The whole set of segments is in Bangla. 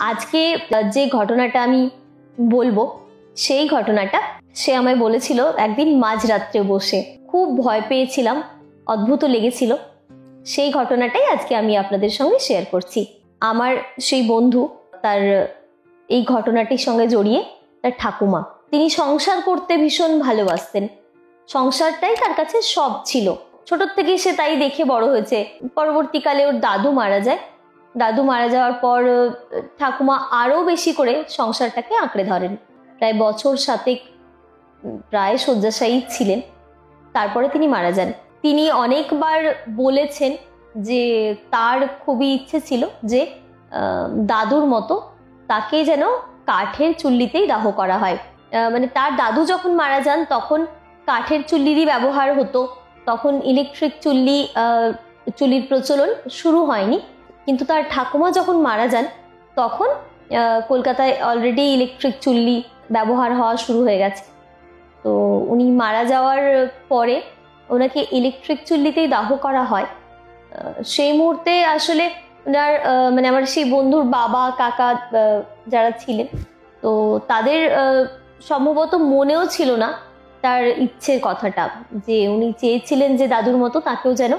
আজকে যে ঘটনাটা আমি বলবো সেই ঘটনাটা সে আমায় বলেছিল একদিন মাঝরাত্রে বসে। খুব ভয় পেয়েছিলাম, অদ্ভুত লেগেছিল। সেই ঘটনাটাই আজকে আমি আপনাদের সঙ্গে শেয়ার করছি। আমার সেই বন্ধু, তার এই ঘটনাটির সঙ্গে জড়িয়ে তার ঠাকুমা। তিনি সংসার করতে ভীষণ ভালোবাসতেন, সংসারটাই তার কাছে সব ছিল। ছোট থেকে সে তাই দেখে বড় হয়েছে। পরবর্তীকালে ওর দাদু মারা যায়। দাদু মারা যাওয়ার পর ঠাকুমা আরো বেশি করে সংসারটাকে আঁকড়ে ধরেন। প্রায় বছর 7 প্রায় শয্যাশায়ী ছিলেন। তারপরে তিনি মারা যান। তিনি অনেকবার বলেছেন যে তার খুবই ইচ্ছে ছিল যে দাদুর মতো তাকে যেন কাঠের চুল্লিতেই দাহ করা হয়। মানে তার দাদু যখন মারা যান তখন কাঠের চুল্লিরই ব্যবহার হতো। তখন ইলেকট্রিক চুল্লির প্রচলন শুরু হয়নি। কিন্তু তার ঠাকুমা যখন মারা যান তখন কলকাতায় অলরেডি ইলেকট্রিক চুল্লি ব্যবহার হওয়া শুরু হয়ে গেছে। তো উনি মারা যাওয়ার পরে ওনাকে ইলেকট্রিক চুল্লিতেই দাহ করা হয়। সেই মুহূর্তে আসলে ওনার মানে আমার সেই বন্ধুর বাবা কাকা যারা ছিলেন, তো তাদের সম্ভবত মনেও ছিল না তার ইচ্ছের কথাটা, যে উনি চেয়েছিলেন যে দাদুর মতো তাকেও যেন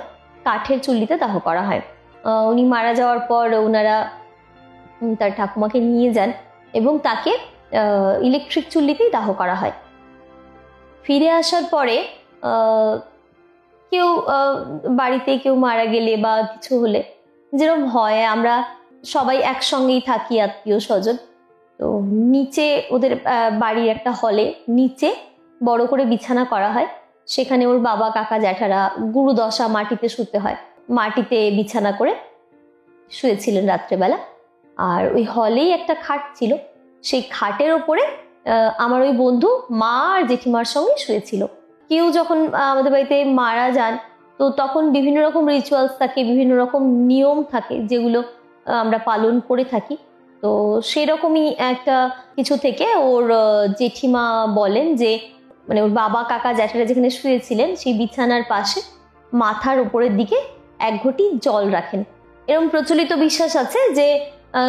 কাঠের চুল্লিতে দাহ করা হয়। উনি মারা যাওয়ার পর ওনারা তার ঠাকুমাকে নিয়ে যান এবং তাকে ইলেকট্রিক চুল্লিতেই দাহ করা হয়। ফিরে আসার পরে কেউ বাড়িতে কেউ মারা গেলে বা কিছু হলে যেরকম হয়, আমরা সবাই একসঙ্গেই থাকি আত্মীয় স্বজন। তো নিচে ওদের বাড়ির একটা হলে নিচে বড় করে বিছানা করা হয়। সেখানে ওর বাবা কাকা জ্যাঠারা গুরুদশা মাটিতে শুতে হয়, মাটিতে বিছানা করে শুয়েছিলেন রাত্রেবেলা। আর ওই হলেই একটা খাট ছিল, সেই খাটের ওপরে আমার ওই বন্ধু মা আর জেঠিমার সঙ্গে শুয়েছিল। কেউ যখন আমাদের বাড়িতে মারা যান তো তখন বিভিন্ন রকম রিচুয়ালস থাকে, বিভিন্ন রকম নিয়ম থাকে যেগুলো আমরা পালন করে থাকি। তো সেরকমই একটা কিছু থেকে ওর জেঠিমা বলেন যে মানে ওর বাবা কাকা জ্যাঠারা যেখানে শুয়েছিলেন সেই বিছানার পাশে মাথার উপরের দিকে এক ঘটি জল রাখেন। এরকম প্রচলিত বিশ্বাস আছে যে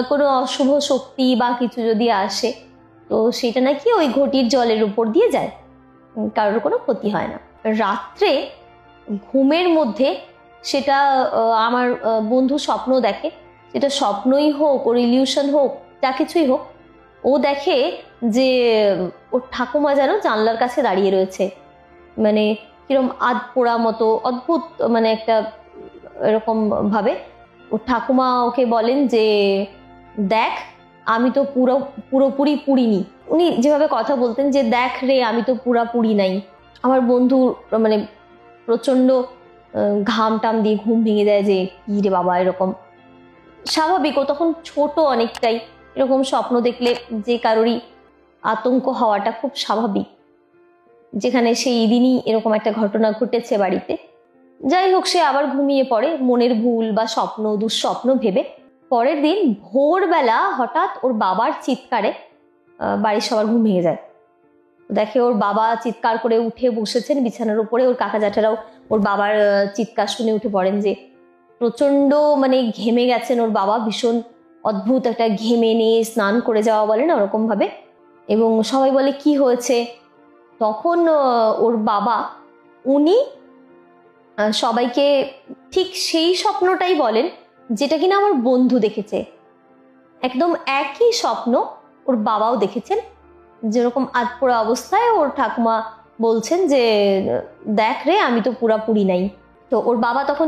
কোনো অশুভ শক্তি বা কিছু যদি আসে তো সেটা নাকি ওই ঘটির জলের উপর দিয়ে যায়, কারোর কোনো ক্ষতি হয় না। রাত্রে ঘুমের মধ্যে সেটা আমার বন্ধু স্বপ্ন দেখে, সেটা স্বপ্নই হোক ওর ইলিউশন হোক যা কিছুই হোক, ও দেখে যে ওর ঠাকুমা যেন জানলার কাছে দাঁড়িয়ে রয়েছে। মানে কিরম আধ পোড়া মতো অদ্ভুত, মানে একটা এরকম ভাবে ওর ঠাকুমা ওকে বলেন যে দেখ আমি তো পুরোপুরি পুড়িনি। উনি যেভাবে কথা বলতেন যে দেখ রে আমি তো পুরাপুরি নাই। আমার বন্ধু মানে প্রচন্ড ঘাম টাম দিয়ে ঘুম ভেঙে যায় যে কি রে বাবা, এরকম স্বাভাবিক। ও তখন ছোট অনেকটাই, এরকম স্বপ্ন দেখলে যে কারোরই আতঙ্ক হওয়াটা খুব স্বাভাবিক, যেখানে সেই দিনই এরকম একটা ঘটনা ঘটেছে বাড়িতে। যাই হোক, সে আবার ঘুমিয়ে পড়ে মনের ভুল বা স্বপ্ন দুঃস্বপ্ন ভেবে। পরের দিন ভোরবেলা হঠাৎ ওর বাবার চিৎকারে বাড়ির সবার ঘুম ভেঙে যায়। দেখে ওর বাবা চিৎকার করে উঠে বসেছেন বিছানার উপরে। ওর কাকা জ্যাঠারাও ওর বাবার চিৎকার শুনে উঠে পড়েন, যে প্রচন্ড মানে ঘেমে গেছেন ওর বাবা, ভীষণ অদ্ভুত একটা ঘেমে নিয়ে স্নান করে যাওয়া বলে না ওরকম ভাবে। এবং সবাই বলে কি হয়েছে। তখন ওর বাবা উনি সবাইকে ঠিক সেই স্বপ্নটাই বলেন যেটা কিনা আমার বন্ধু দেখেছে। একদম একই স্বপ্ন ওর বাবাও দেখেছেন, যেরকম আধপোড়া অবস্থায় ওর ঠাকুমা বলছেন যে দেখ রে আমি তো পুরাপুরি নাই। তো ওর বাবা তখন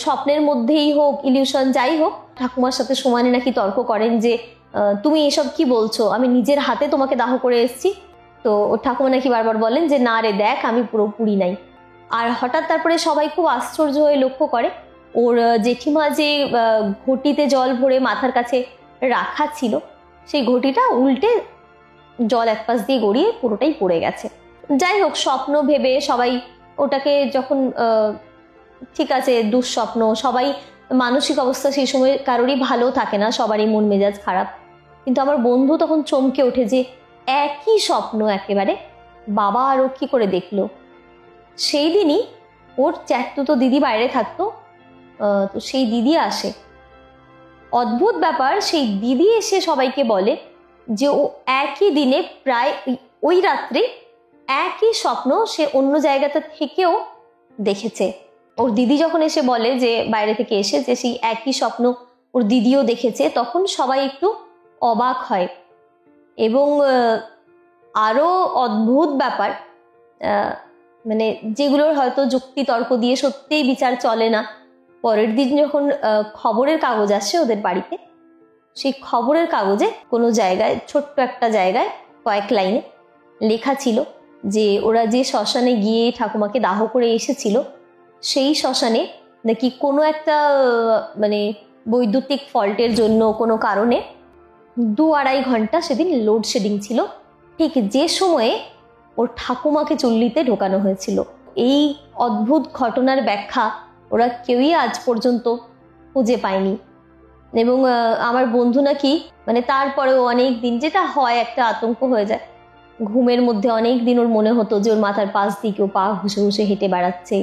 স্বপ্নের মধ্যেই হোক ইলিউশন যাই হোক ঠাকুমার সাথে সমানে নাকি তর্ক করেন যে তুমি এসব কি বলছো, আমি নিজের হাতে তোমাকে দাহ করে এসেছি। তো ওর ঠাকুমা নাকি বারবার বলেন যে না রে দেখ আমি পুরোপুরি নাই। আর হঠাৎ তারপরে সবাই খুব আশ্চর্য হয়ে লক্ষ্য করে ওর জেঠিমা যে ঘটিতে জল ভরে মাথার কাছে রাখা ছিল সেই ঘটিটা উল্টে জল এক পাশ দিয়ে গড়িয়ে পুরোটাই পড়ে গেছে। যাই হোক, স্বপ্ন ভেবে সবাই ওটাকে যখন ঠিক আছে দুঃস্বপ্ন, সবাই মানসিক অবস্থা সেই সময় কারোরই ভালো থাকে না, সবারই মন মেজাজ খারাপ। কিন্তু আমার বন্ধু তখন চমকে ওঠে যে একই স্বপ্ন একেবারে বাবা আরো কি করে দেখলো। সেই দিনই ওর চ্যাটতুতো দিদি বাইরে থাকতো, তো সেই দিদি আসে অদ্ভুত ব্যাপার, সেই দিদি এসে সবাইকে বলে যে ও একই দিনে প্রায় ওই রাত্রে একই স্বপ্ন সে অন্য জায়গাটা থেকেও দেখেছে। ওর দিদি যখন এসে বলে যে বাইরে থেকে এসে যে সেই একই স্বপ্ন ওর দিদিও দেখেছে, তখন সবাই একটু অবাক হয়। এবং আরো অদ্ভুত ব্যাপার, মানে যেগুলোর হয়তো যুক্তি তর্ক দিয়ে সত্যিই বিচার চলে না, পরের দিন যখন খবরের কাগজ আসে ওদের বাড়িতে, সেই খবরের কাগজে কোনো জায়গায়, ছোট্ট একটা জায়গায় কয়েক লাইনে লেখা ছিল যে ওরা যে শ্মশানে গিয়ে ঠাকুমাকে দাহ করে এসেছিল, সেই শ্মশানে নাকি কোনো একটা মানে বৈদ্যুতিক ফল্টের জন্য কোনো কারণে 2-2.5 ঘন্টা সেদিন লোডশেডিং ছিল, ঠিক যে সময়ে ওর ঠাকুমাকে চুল্লিতে ঢোকানো হয়েছিল। এই অদ্ভুত ঘটনার ব্যাখ্যা ওরা কেউই আজ পর্যন্ত খুঁজে পায়নি। এবং আমার বন্ধু নাকি মানে তারপরেও অনেক দিন, যেটা হয় একটা আতঙ্ক হয়ে যায়, ঘুমের মধ্যে অনেক দিন ওর মনে হতো যে ওর মাথার পাশ দিয়ে কেউ পা ঘুষে ঘুষে হেঁটে বেড়াচ্ছে।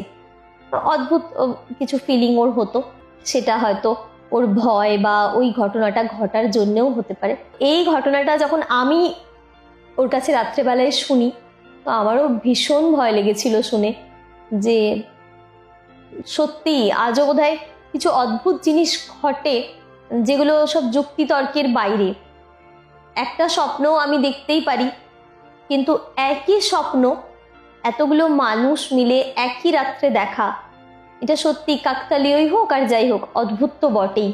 অদ্ভুত কিছু ফিলিং ওর হতো, সেটা হয়তো ওর ভয় বা ওই ঘটনাটা ঘটার জন্যও হতে পারে। এই ঘটনাটা যখন আমি ওর কাছে রাত্রেবেলায় শুনি, তো আমারও ভীষণ ভয় লেগেছিল শুনে যে সত্যি আজও বোধহয় কিছু অদ্ভুত জিনিস ঘটে যেগুলো সব যুক্তিতর্কের বাইরে। একটা স্বপ্ন আমি দেখতেই পারি, কিন্তু একই স্বপ্ন এতগুলো মানুষ মিলে একই রাত্রে দেখা, এটা সত্যি কাকতালীয়ই হোক আর যাই হোক, অদ্ভুত তো বটেই।